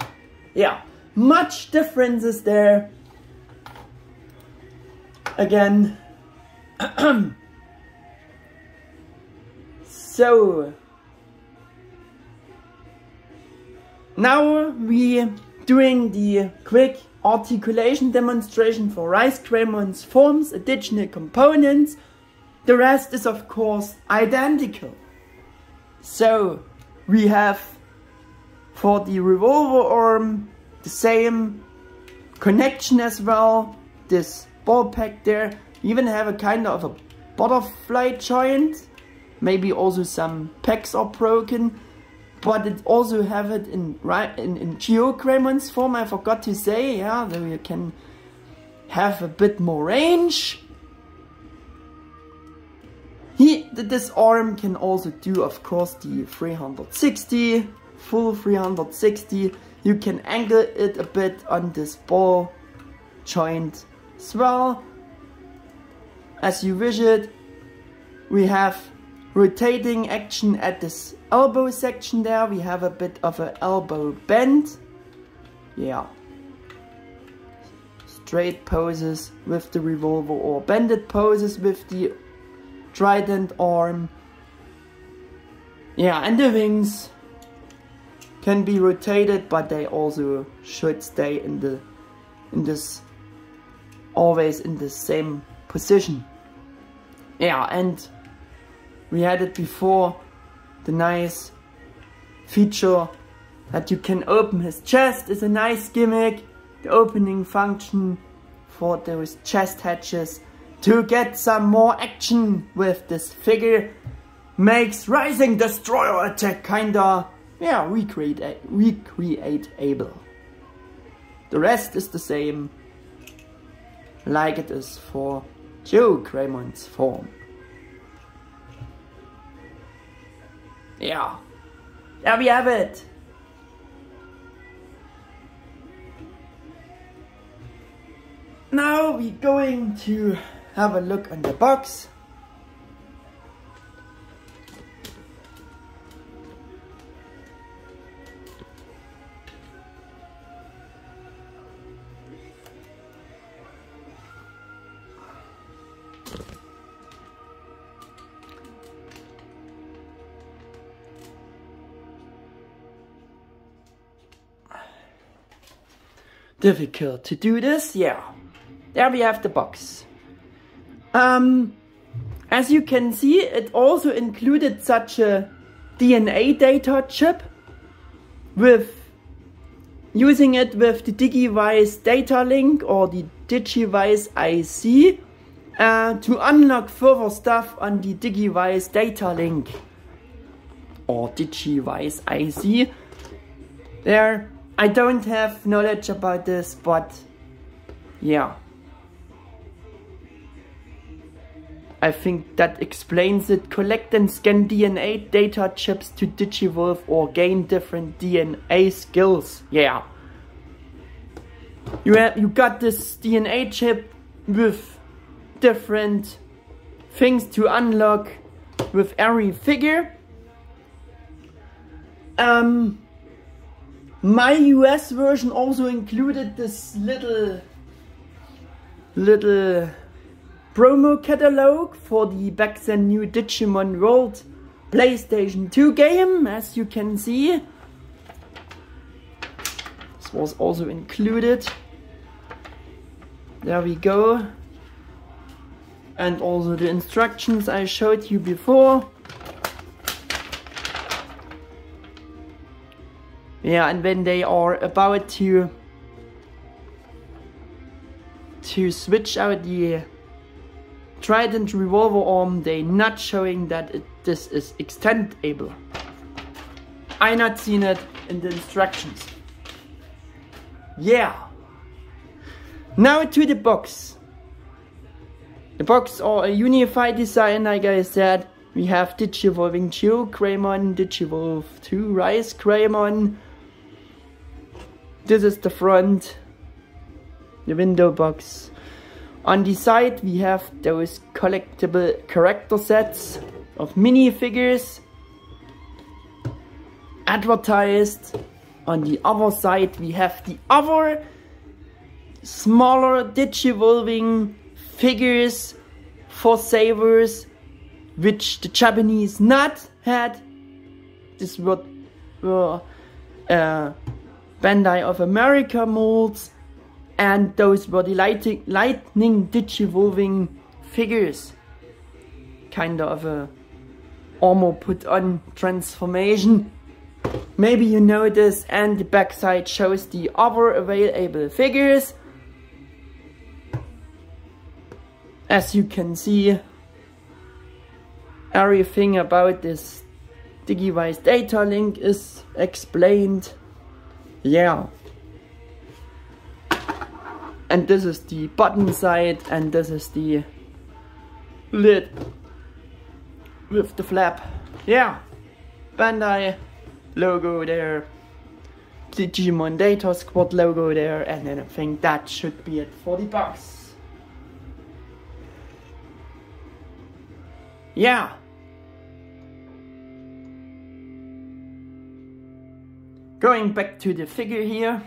Yeah, much differences there. Again, so now we doing the quick articulation demonstration for RizeGreymon's forms, additional components. The rest is of course identical. So we have for the revolver arm the same connection as well, this ball pack there. We even have a kind of a butterfly joint, maybe also some pegs are broken, but it also have it in GeoGreymon's form. I forgot to say, so you can have a bit more range. This arm can also do, of course, the 360, full 360. You can angle it a bit on this ball joint as well, as you wish it. We have rotating action at this elbow section there. We have a bit of an elbow bend. Straight poses with the revolver or bended poses with the trident arm. And the wings can be rotated, but they also should stay always in the same position. And we had it before, the nice feature that you can open his chest is a nice gimmick. The opening function for those chest hatches to get some more action with this figure makes Rising Destroyer attack kinda recreatable. The rest is the same, like it is for GeoGreymon's form. There we have it. Now we're going to have a look on the box. Difficult to do this, There we have the box. As you can see, it also included such a DNA data chip with using it with the Digivice data link or the Digivice IC to unlock further stuff on the Digivice data link or Digivice IC. There, I don't have knowledge about this, but I think that explains it. Collect and scan DNA data chips to digivolve or gain different DNA skills. Yeah. You got this DNA chip with different things to unlock with every figure. My US version also included this little promo catalog for the back then new Digimon World PlayStation 2 game, as you can see. This was also included. There we go. And also the instructions I showed you before. Yeah, and when they are about to switch out the Trident revolver arm, they not showing that this is extendable. I not seen it in the instructions. Yeah. Now to the box. The box are a unified design, like I said. We have Digivolving GeoGreymon, Digivolve 2 RizeGreymon. This is the front, the window box. On the side we have those collectible character sets of minifigures advertised. On the other side we have the other smaller Digivolving figures for savers, which the Japanese not had. This were Bandai of America molds, and those were the lightning Digivolving figures. Kind of a armor put on transformation. Maybe you know this, and the backside shows the other available figures. As you can see, everything about this Digivice data link is explained. Yeah. And this is the button side, and this is the lid with the flap. Yeah. Bandai logo there. Digimon DataSquad logo there, and then I think that should be it for the box. Yeah. Going back to the figure here.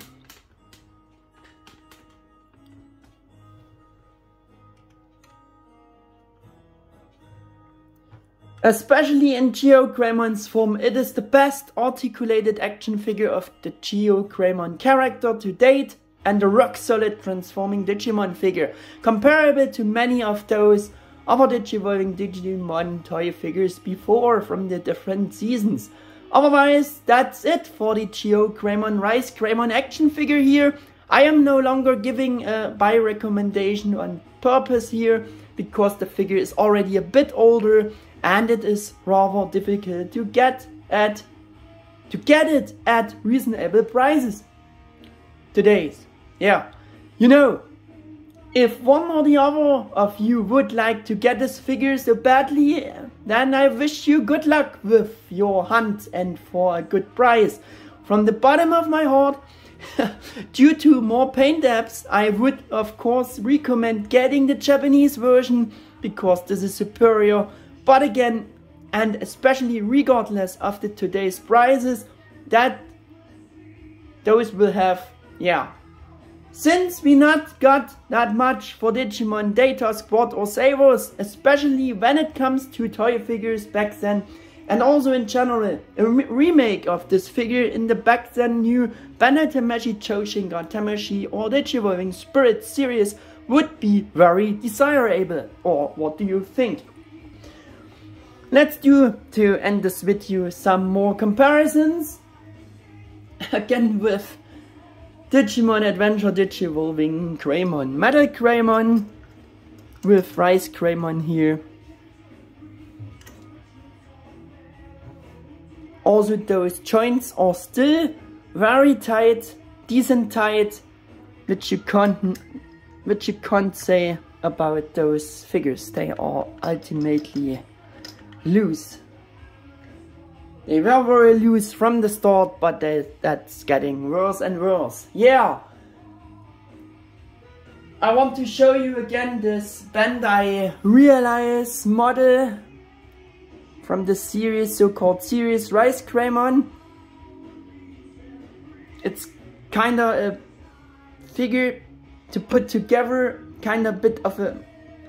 Especially in GeoGreymon's form, it is the best articulated action figure of the GeoGreymon character to date, and a rock-solid transforming Digimon figure, comparable to many of those other Digivolving Digimon toy figures before from the different seasons. Otherwise, that's it for the GeoGreymon RizeGreymon action figure here. I am no longer giving a buy recommendation on purpose here, because the figure is already a bit older and it is rather difficult to get it at reasonable prices today. Yeah, you know, if one or the other of you would like to get this figure so badly, then I wish you good luck with your hunt and for a good price. From the bottom of my heart, due to more paint apps, I would of course recommend getting the Japanese version, because this is superior. But again, and especially regardless of the today's prices, that those will have, yeah. Since we not got that much for Digimon DataSquad or Savers, especially when it comes to toy figures back then, and also in general, a remake of this figure in the back then new Bandai Tamashi Tamashi or Digivolving Spirit series would be very desirable. Or what do you think? Let's do, to end this video, some more comparisons. Again with Digimon Adventure Digivolving Greymon, Metal Greymon with RizeGreymon here. Also those joints are still very tight, decent tight, which you can't say about those figures. They are ultimately loose. They were very loose from the start, but that's getting worse and worse. Yeah! I want to show you again this Bandai Realize model from the series, so-called series RizeGreymon. It's kinda a figure to put together, kinda bit of a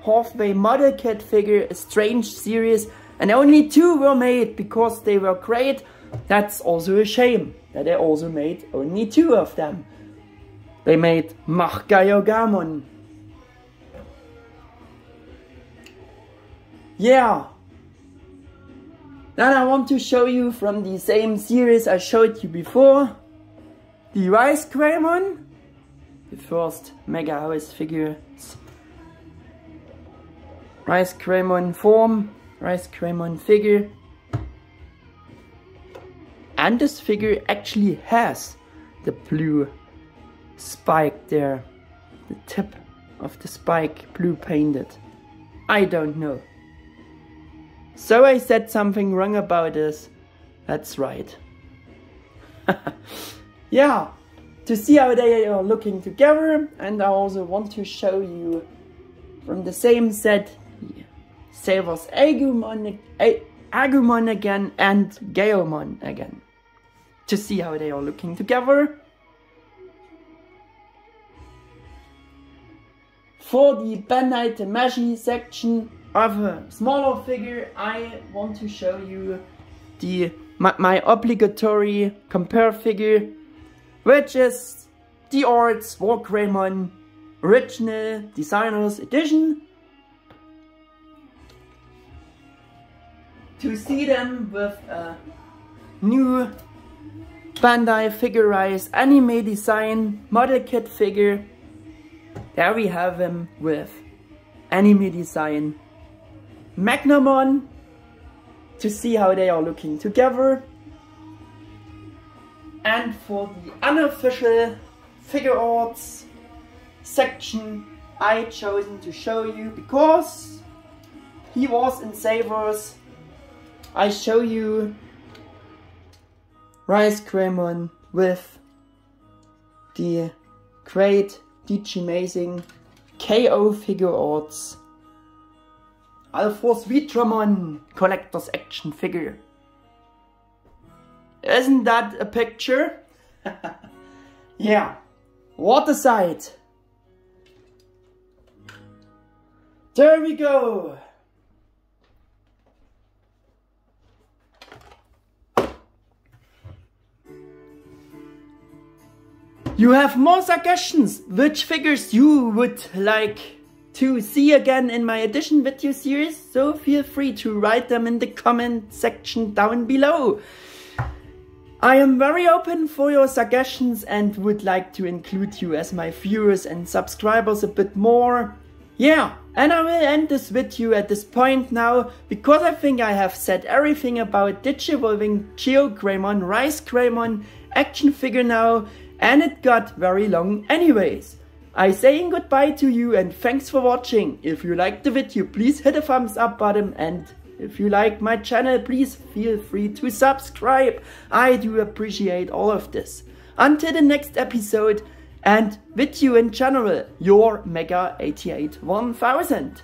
halfway model kit figure, a strange series, and only 2 were made because they were great. That's also a shame that they also made only 2 of them. They made GeoGreymon. Yeah. Then I want to show you from the same series I showed you before, the RizeGreymon, the first Mega House figures. RizeGreymon Form, RizeGreymon figure. And this figure actually has the blue spike there. The tip of the spike blue painted. I don't know. So I said something wrong about this. That's right. Yeah, to see how they are looking together, and I also want to show you from the same set vs.Agumon again and Geomon again, to see how they are looking together. For the Bandai America section of a smaller figure, I want to show you my obligatory compare figure, which is the RizeGreymon Original Designers Edition. To see them with a new Bandai Figurize anime design model kit figure, there we have him with anime design Magnamon, to see how they are looking together. And for the unofficial figure arts section, I chosen to show you, because he was in Savers, I show you RizeGreymon with the great Digimazing KO figure arts vs.Japanese collector's action figure. Isn't that a picture? Yeah, what a sight! There we go! You have more suggestions which figures you would like to see again in my edition video series, so feel free to write them in the comment section down below. I am very open for your suggestions and would like to include you as my viewers and subscribers a bit more. Yeah, and I will end this video at this point now, because I think I have said everything about Digivolving GeoGreymon RizeGreymon action figure now, and it got very long anyways. I saying goodbye to you and thanks for watching. If you liked the video, please hit the thumbs up button, and if you like my channel, please feel free to subscribe. I do appreciate all of this. Until the next episode, and with you in general, your Mega 88 1000.